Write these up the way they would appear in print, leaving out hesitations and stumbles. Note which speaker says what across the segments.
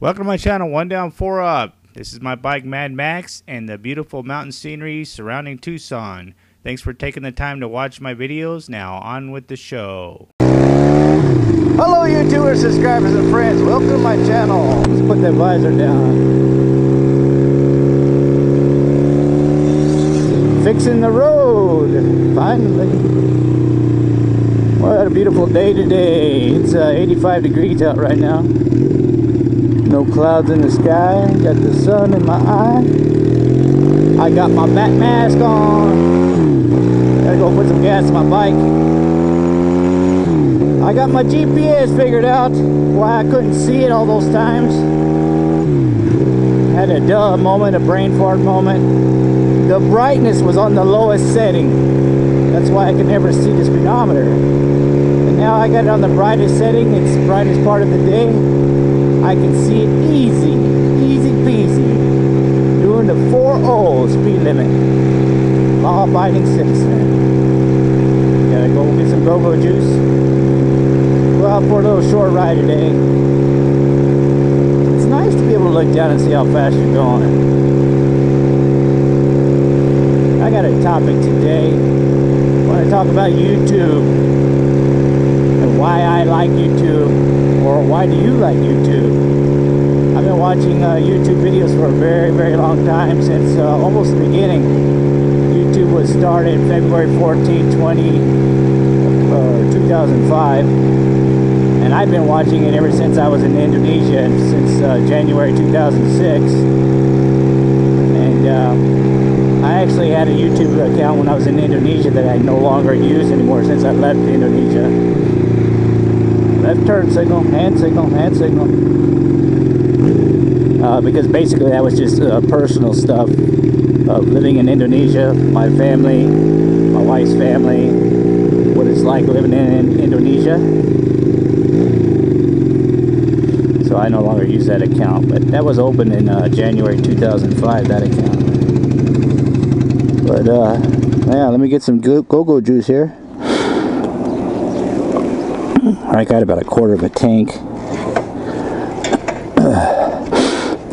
Speaker 1: Welcome to my channel, One Down, Four Up. This is my bike Mad Max and the beautiful mountain scenery surrounding Tucson. Thanks for taking the time to watch my videos. Now on with the show.
Speaker 2: Hello YouTubers, subscribers and friends. Welcome to my channel. Let's put that visor down. Fixing the road, finally. What a beautiful day today. It's 85 degrees out right now. No clouds in the sky. Got the sun in my eye. I got my bat mask on. Gotta go put some gas in my bike. I got my GPS figured out. Why I couldn't see it all those times. Had a duh moment, a brain fart moment. The brightness was on the lowest setting. That's why I could never see the speedometer. And now I got it on the brightest setting. It's the brightest part of the day. I can see it easy peasy. Doing the 4-0 speed limit. Law-abiding citizen. Gotta go get some go-go juice. Go out for a little short ride today. It's nice to be able to look down and see how fast you're going. I got a topic today. I want to talk about YouTube and why I like YouTube, or why do you like YouTube? I've been watching YouTube videos for a very long time, since almost the beginning. YouTube was started February 14, 2005, and I've been watching it ever since I was in Indonesia, since January 2006. And I actually had a YouTube account when I was in Indonesia that I no longer use anymore since I left Indonesia. Left turn signal, hand signal, hand signal. Because basically that was just personal stuff of living in Indonesia, my family, my wife's family, what it's like living in Indonesia. So I no longer use that account, but that was open in January 2005, that account. But yeah, let me get some go-go juice here. I got about a quarter of a tank.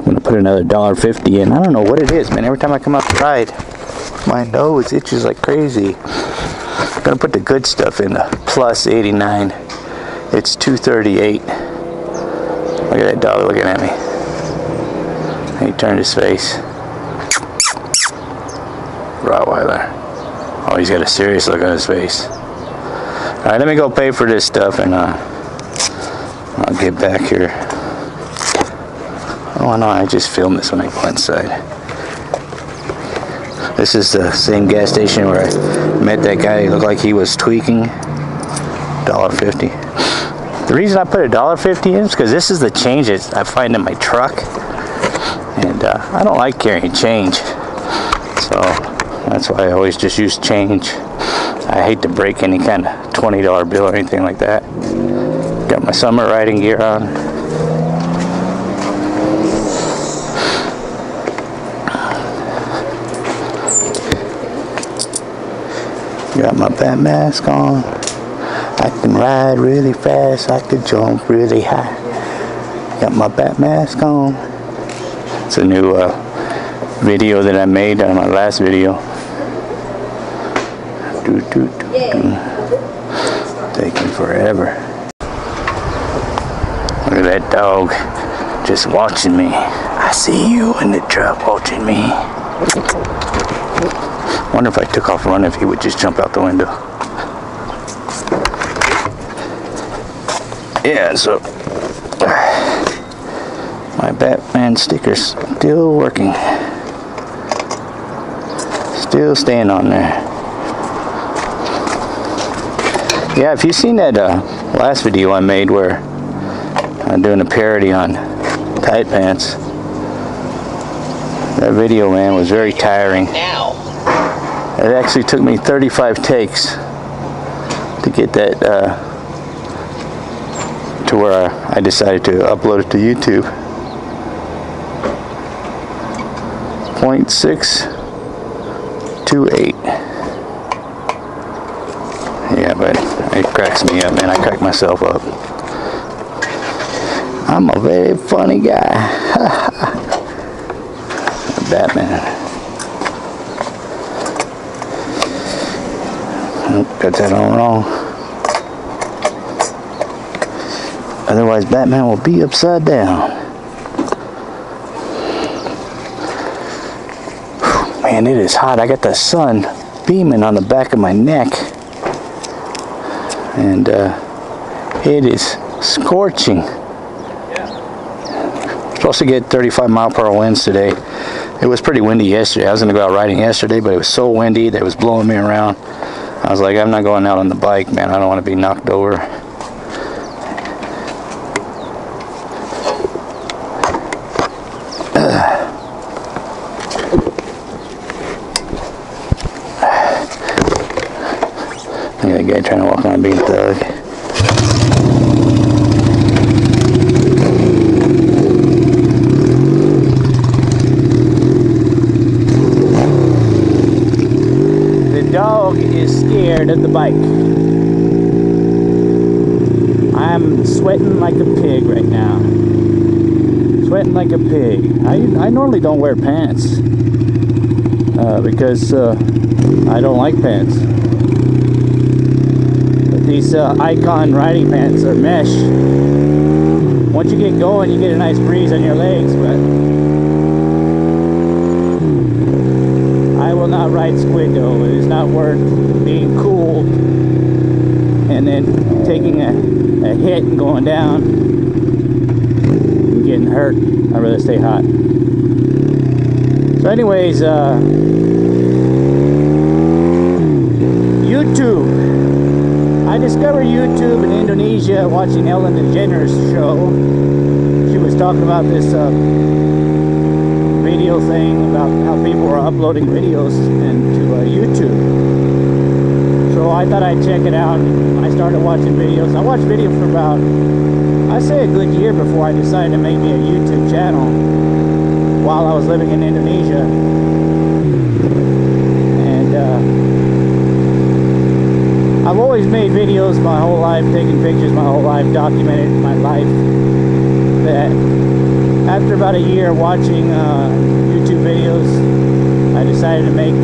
Speaker 2: I'm gonna put another $1.50 in. I don't know what it is, man. Every time I come out to ride, my nose itches like crazy. I'm gonna put the good stuff in, the plus 89. It's $2.38. Look at that dog looking at me. He turned his face. Rottweiler. Oh, he's got a serious look on his face. Alright, let me go pay for this stuff, and I'll get back here. Oh no, I just filmed this when I go inside. This is the same gas station where I met that guy. He looked like he was tweaking. $1.50. The reason I put $1.50 in is because this is the change that I find in my truck. And I don't like carrying change. So that's why I always just use change. I hate to break any kind of $20 bill or anything like that. Got my summer riding gear on. Got my bat mask on. I can ride really fast. I could jump really high. Got my bat mask on. It's a new video that I made on my last video. Taking forever. Look at that dog just watching me. I see you in the truck watching me. Wonder if I took off running, if he would just jump out the window. Yeah, so my Batman sticker's still working. Still staying on there. Yeah, if you've seen that last video I made where I'm doing a parody on tight pants, that video, man, was very tiring. It actually took me 35 takes to get that to where I decided to upload it to YouTube. 0.628. Yeah, but it cracks me up, man. I crack myself up. I'm a very funny guy. Batman. Oh, got that all wrong. Otherwise, Batman will be upside down. Man, it is hot. I got the sun beaming on the back of my neck. And it is scorching. Supposed to get 35-mile-per-hour winds today. It was pretty windy yesterday. I was going to go out riding yesterday, but it was so windy that it was blowing me around. I was like, I'm not going out on the bike, man. I don't want to be knocked over. Look at that guy trying to walk on being a thug. Is scared of the bike. I'm sweating like a pig right now. Sweating like a pig. I normally don't wear pants because I don't like pants. But these Icon riding pants are mesh. Once you get going, you get a nice breeze on your legs, but I will not ride Squiddo. It is not worth being cool and then taking a hit and going down and getting hurt. I'd rather stay hot. So anyways, YouTube. I discovered YouTube in Indonesia watching Ellen DeGeneres' show. She was talking about this video thing about how people are uploading videos into YouTube. So I thought I'd check it out, and I started watching videos. I watched videos for about, I'd say, a good year before I decided to make me a YouTube channel while I was living in Indonesia. And I've always made videos my whole life, taken pictures my whole life, documented my life. That after about a year watching YouTube videos, I decided to make,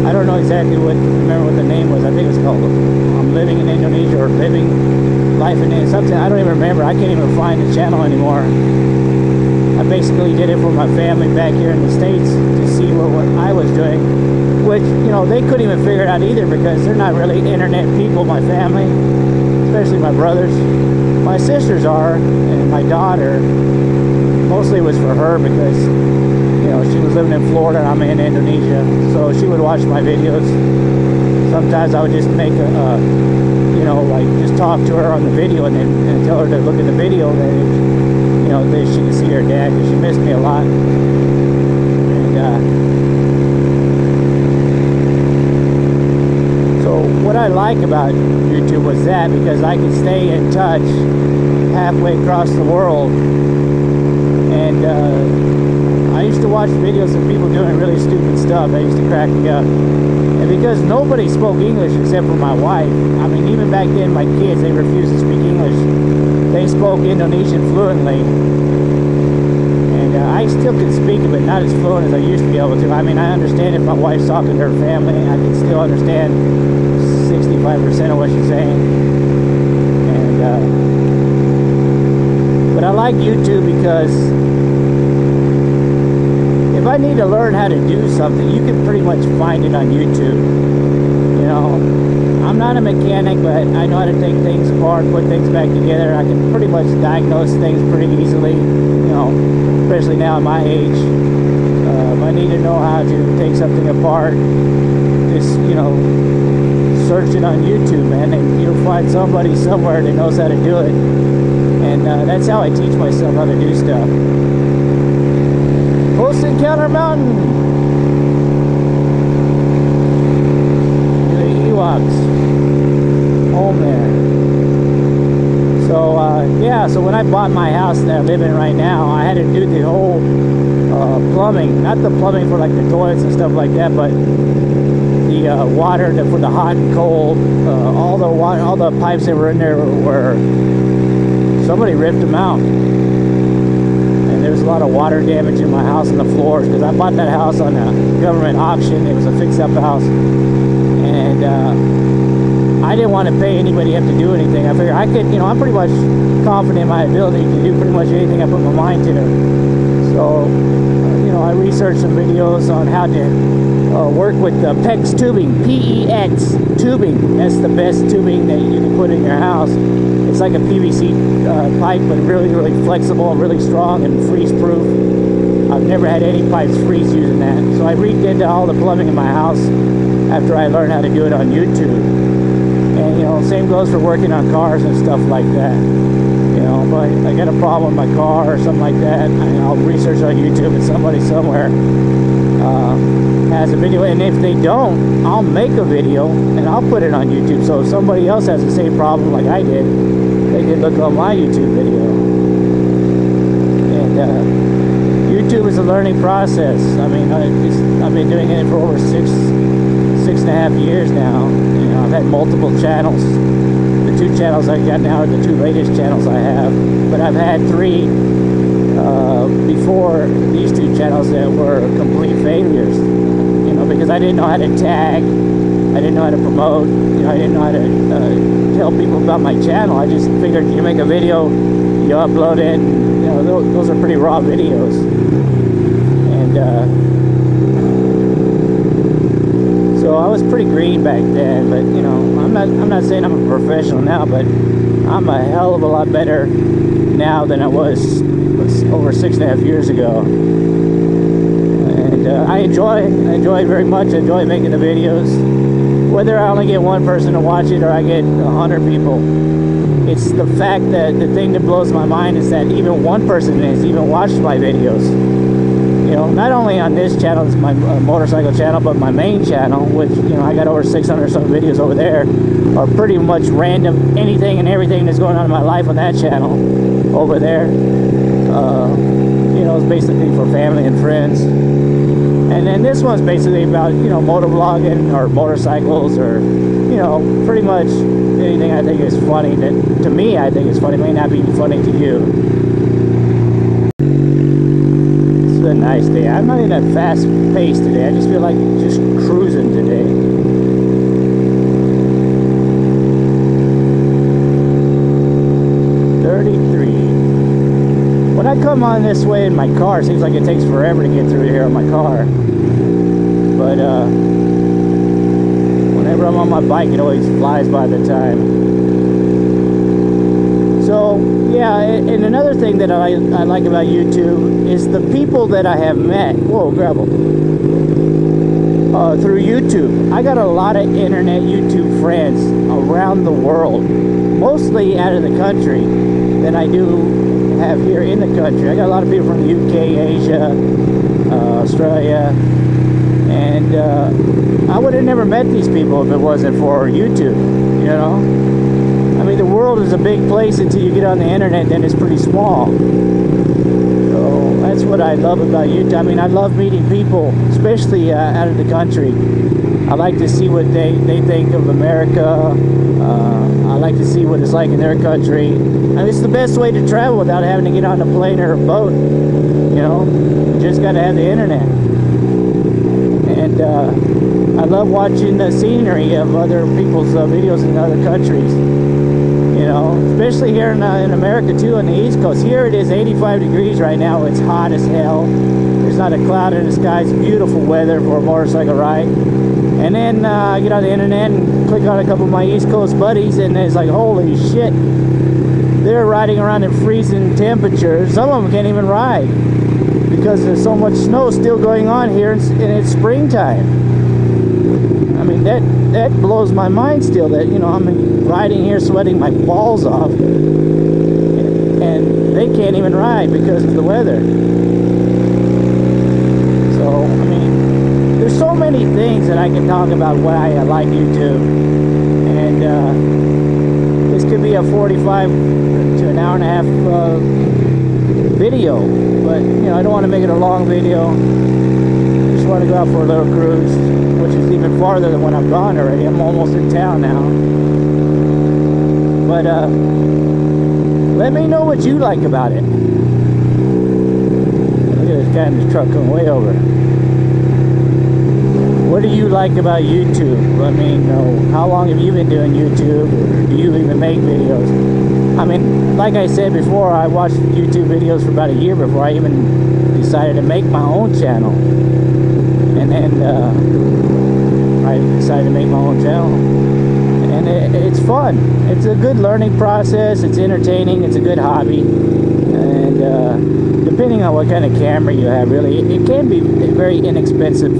Speaker 2: I don't know exactly remember what the name was. I think it was called I'm Living in Indonesia, or Living Life in Indonesia, something. I don't even remember. I can't even find the channel anymore. I basically did it for my family back here in the States to see what I was doing, which, you know, they couldn't even figure it out either because they're not really internet people, my family, especially my brothers. My sisters are, and my daughter. Mostly it was for her because, you know, she was living in Florida and I'm in Indonesia, so she would watch my videos. Sometimes I would just make a you know, like just talk to her on the video and then tell her to look at the video, then, you know, then she could see her dad because she missed me a lot. And so what I like about YouTube was that, because I could stay in touch halfway across the world. And I used to watch videos of people doing really stupid stuff. That used to crack me up. And because nobody spoke English except for my wife, I mean, even back then, my kids, they refused to speak English. They spoke Indonesian fluently. And I still can speak it, but not as fluent as I used to be able to. I mean, I understand if my wife's talking to her family, I can still understand 65% of what she's saying. And but I like YouTube because if I need to learn how to do something, you can pretty much find it on YouTube. You know, I'm not a mechanic, but I know how to take things apart, put things back together. I can pretty much diagnose things pretty easily, you know, especially now at my age. If I need to know how to take something apart, just, you know, search it on YouTube, man, and you'll find somebody somewhere that knows how to do it. And that's how I teach myself how to do stuff. Close Encounter Mountain. The Ewoks. Home there. So, yeah, so when I bought my house that I live in right now, I had to do the whole plumbing. Not the plumbing for like the toilets and stuff like that, but the water for the hot and cold. All the pipes that were in there were somebody ripped them out. And there was a lot of water damage in my house on the floors, because I bought that house on a government auction. It was a fix-up house. And I didn't want to pay anybody up to do anything. I figured I could, I'm pretty much confident in my ability to do pretty much anything I put my mind to. So, I researched some videos on how to work with PEX tubing, PEX tubing. That's the best tubing that you can put in your house. It's like a PVC pipe, but really, really flexible, really strong, and freeze-proof. I've never had any pipes freeze using that. So I redid all the plumbing in my house after I learned how to do it on YouTube. And same goes for working on cars and stuff like that. If I got a problem with my car or something like that, I'll research on YouTube, and somebody somewhere has a video. And if they don't, I'll make a video and I'll put it on YouTube. So if somebody else has the same problem like I did, they can look on my YouTube video. And YouTube is a learning process. I've been doing it for over six and a half years now. I've had multiple channels. The 2 channels I got now are the 2 latest channels I have, but I've had 3 before these 2 channels that were complete failures. Because I didn't know how to tag, I didn't know how to promote, I didn't know how to tell people about my channel. I just figured you make a video, you upload it, and those are pretty raw videos. And so I was pretty green back then, but I'm not saying I'm a professional now, but I'm a hell of a lot better now than I was over 6.5 years ago. And I enjoy it very much. I enjoy making the videos, whether I only get 1 person to watch it or I get 100 people. It's the fact that the thing that blows my mind is that even 1 person has even watched my videos. Not only on this channel, it's my motorcycle channel, but my main channel, which, I got over 600 some videos over there, are pretty much random, anything and everything that's going on in my life on that channel over there. It's basically for family and friends. And then this one's basically about, motor vlogging or motorcycles, or, pretty much anything I think is funny that, to me, I think is funny, may not be funny to you. A nice day. I'm not in a fast pace today. I just feel like just cruising today. When I come on this way in my car, it seems like it takes forever to get through here in my car. But whenever I'm on my bike, it always flies by the time. So, yeah, and another thing that I like about YouTube is the people that I have met. Whoa, gravel. Through YouTube. I got a lot of internet YouTube friends around the world, mostly out of the country, than I do have here in the country. I got a lot of people from the UK, Asia, Australia, and I would have never met these people if it wasn't for YouTube, the world is a big place until you get on the internet, then it's pretty small. So that's what I love about YouTube. I love meeting people, especially out of the country. I like to see what they think of America. I like to see what it's like in their country. And it's the best way to travel without having to get on a plane or a boat. You just got to have the internet. And I love watching the scenery of other people's videos in other countries. Especially here in America too, on the East Coast. Here it is 85 degrees right now. It's hot as hell. There's not a cloud in the sky. It's beautiful weather for a motorcycle ride. And then I get on the internet and click on a couple of my East Coast buddies, and it's like, holy shit, they're riding around in freezing temperatures. Some of them can't even ride because there's so much snow still going on here, and it's springtime. That blows my mind still, that I'm riding here sweating my balls off, and they can't even ride because of the weather. So there's so many things that I can talk about why I like YouTube, and this could be a 45 to an hour and a half video, but I don't want to make it a long video. I just want to go out for a little cruise, which is even farther than when I'm gone already. I'm almost in town now. But Let me know what you like about it. Look at this guy in this truck coming way over. What do you like about YouTube? Let me know. How long have you been doing YouTube? Or do you even make videos? I mean, like I said before, I watched YouTube videos for about a year before I even decided to make my own channel. And then I decided to make my own channel. And it's fun. It's a good learning process. It's entertaining. It's a good hobby. And depending on what kind of camera you have, really, it can be a very inexpensive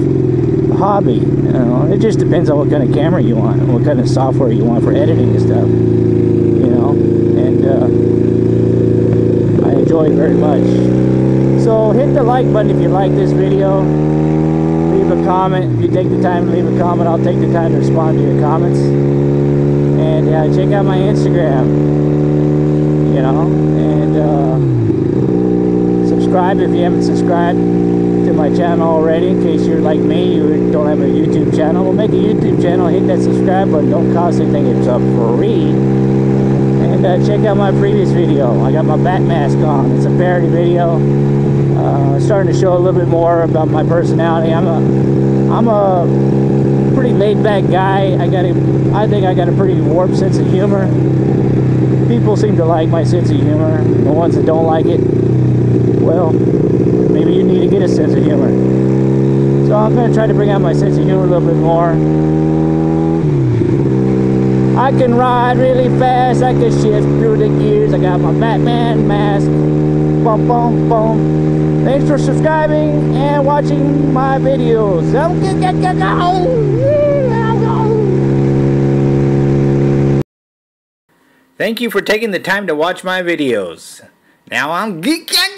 Speaker 2: hobby. You know, it just depends on what kind of camera you want, and what kind of software you want for editing and stuff. You know, and I enjoy it very much. So hit the like button if you like this video. Leave a comment. If you take the time to leave a comment, I'll take the time to respond to your comments. And check out my Instagram. You know, and subscribe if you haven't subscribed to my channel already. In case you're like me, you don't have a YouTube channel, well, make a YouTube channel. Hit that subscribe button. Don't cost anything. It's free. And check out my previous video. I got my bat mask on. It's a parody video. Starting to show a little bit more about my personality. I'm a pretty laid-back guy. I think I got a pretty warped sense of humor. People seem to like my sense of humor. The ones that don't like it, well, maybe you need to get a sense of humor. So I'm going to try to bring out my sense of humor a little bit more. I can ride really fast. I can shift through the gears. I got my Batman mask. Boom, boom, boom. Thanks for subscribing and watching my videos.
Speaker 1: Thank you for taking the time to watch my videos. Now I'm geeking